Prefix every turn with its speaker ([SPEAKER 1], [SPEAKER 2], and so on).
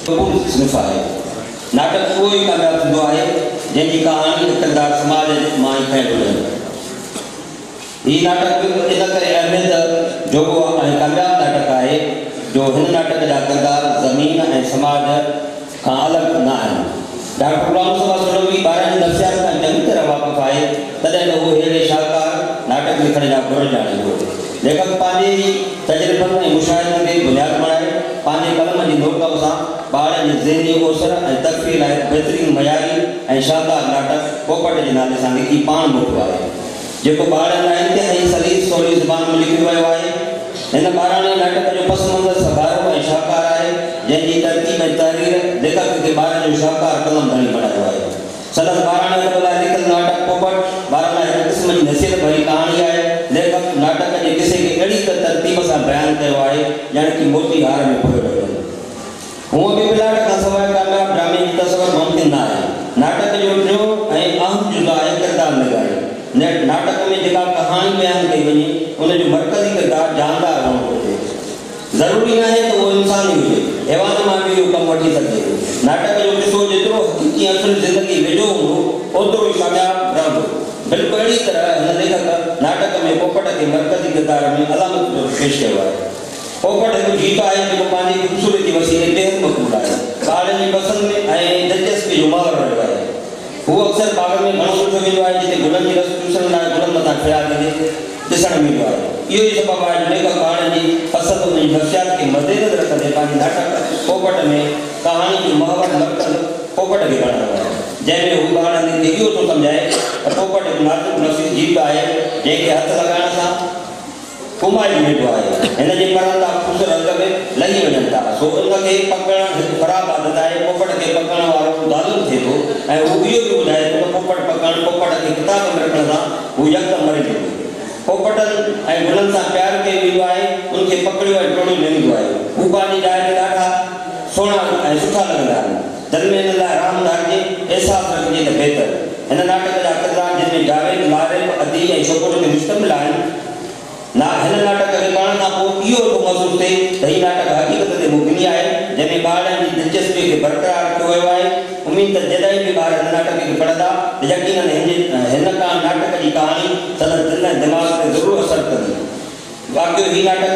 [SPEAKER 1] सिर्फ़ आहे नाटक उहो ई कामयाबु थींदो आहे जंहिंजी कहानी किरदार समाज मां ई खयो वञे। हीउ नाटक इन करे अहमियत जोॻो ऐं कामयाबु नाटक आहे जो हिन नाटक जा किरदार ज़मीन ऐं समाज खां अलॻि न आहिनि। डॉक्टर गुलाम सभा सलोवी ॿारनि जी नफ़सियात खां चङी तरह वाक़ुफ़ु आहे, तॾहिं त उहो अहिड़े शाहकार नाटक लिखण जा गुण ॼाणे थो। लेखक पंहिंजे तजुर्बनि ऐं मुशाहिदनि खे बुनियादु बणाए पंहिंजे कलम जी नोकब सां ॿारनि जी ज़हनी ओसर ऐं तरक़ी लाइ बहितरीन मयारी ऐं शानदार नाटक पोपट जे नाले सां लिखी पाण मोकिलियो आहे, जेको ॿारनि लाइ इंतिहाई सलीस सवली ज़ुबान में लिखियो वियो आहे। हिन ॿाराणे नाटक जो पस मंज़र सभारो ऐं शाहकार आहे, जंहिंजी तरतीब ऐं तहरीर लेखक खे ॿारनि जो शाहकार कलम धणी बणायो आहे। सदन ॿाराणे लाइ लिखियलु नाटक पोपट ॿारनि लाइ हिकु क़िस्म जी नसीहत भरी कहाणी आहे। लेखक नाटक जे किसे खे अहिड़ी त तरतीब सां बयानु कयो आहे ॼण की मोती हार में पियो रहे। हूअं बि प्लाट खां सवाइ कामयाबु ड्रामे जी तस्वर मुमकिन न आहे। नाटक जो टियों ऐं अहम जुज़ो आहे किरदार निगारी। नाटक में जेका कहाणी बयानु कई वञे उनजो मर्कज़ी किरदार जानदार हुअणु घुरिजे। ज़रूरी न आहे त उहो इंसान ई हुजे, हैवान मां बि इहो कमु वठी सघे। नाटक जो किसो जेतिरो हक़ीक़ी असुल ज़िंदगी वेझो हूंदो ओतिरो ई कामयाबु रहंदो। बिल्कुलु अहिड़ी तरह हिन लेखक नाटक में पोपट खे मर्कज़ी किरदार में अलामत जो पेश कयो आहे। पोपट हिकु गीत आहे जेको पंहिंजी ख़ूबसूरती वसीले बेहद मक़बूल आहे, ॿारनि जी पसंदि में ऐं दिलचस्पी जो महर रहियो आहे। हू अक्सर बाग़ में घणो ॾिठो वेंदो आहे जिते गुलनि जी रस चूसण लाइ गुलनि मथां ख़्यालु ॾिसणु मिलंदो आहे। इहो ई सबबु आहे जो लेखक ॿारनि जी पसंदि उन जी नफ़सियात खे मदेनज़र रखंदे पंहिंजी नाटक पोपट में कहाणी जो महवर मर्कज़ पोपट खे बणायो आहे, जंहिंमें हू ॿारनि खे इहो थो सम्झाए त पोपट हिकु नाज़ुक नफ़सी जीव आहे जंहिंखे हथु लॻाइण सां कुमाई वेंदो आहे। हिन जे परंदा ख़ुशि रंग में लही वञनि था, सो उनखे पकड़णु हिकु ख़राबु आदत आहे। पोपट खे पकड़ण वारो ज़ालिम थिए थो ऐं हू इहो बि ॿुधाए थो त पोपट खे किताब में रखण सां हू यकदमि मरी वेंदो। पोपटनि ऐं गुलनि सां प्यारु कयो वेंदो आहे, उनखे पकड़ियो ऐं टोड़ियो वेंदो आहे। हू पंहिंजी जाइ ते ॾाढा सुहिणा ऐं सुठा लॻंदा आहिनि। दिलि में हिन लाइ राम धारिजे अहसासु रखिजे त बहितर। हिन नाटक जा किरदार जंहिंमें जावेद लारिब अदी ऐं छोकिरो ते मुश्तमिल आहिनि। हिन नाटक खे पढ़ण खां पोइ इहो थो महसूसु थिए त हीउ नाटक हक़ीक़त ते मुबनी आहे, जंहिंमें ॿारनि जी दिलचस्पी खे बरक़रार रखियो वियो आहे। उमेद त जॾहिं बि ॿार हिन नाटक खे पढ़ंदा त यकीनन हिन नाटक जी कहानी संदसि दिलि ऐं दिमाग़ ते ज़रूरु असरु कंदी। वाक़ियो हीउ नाटक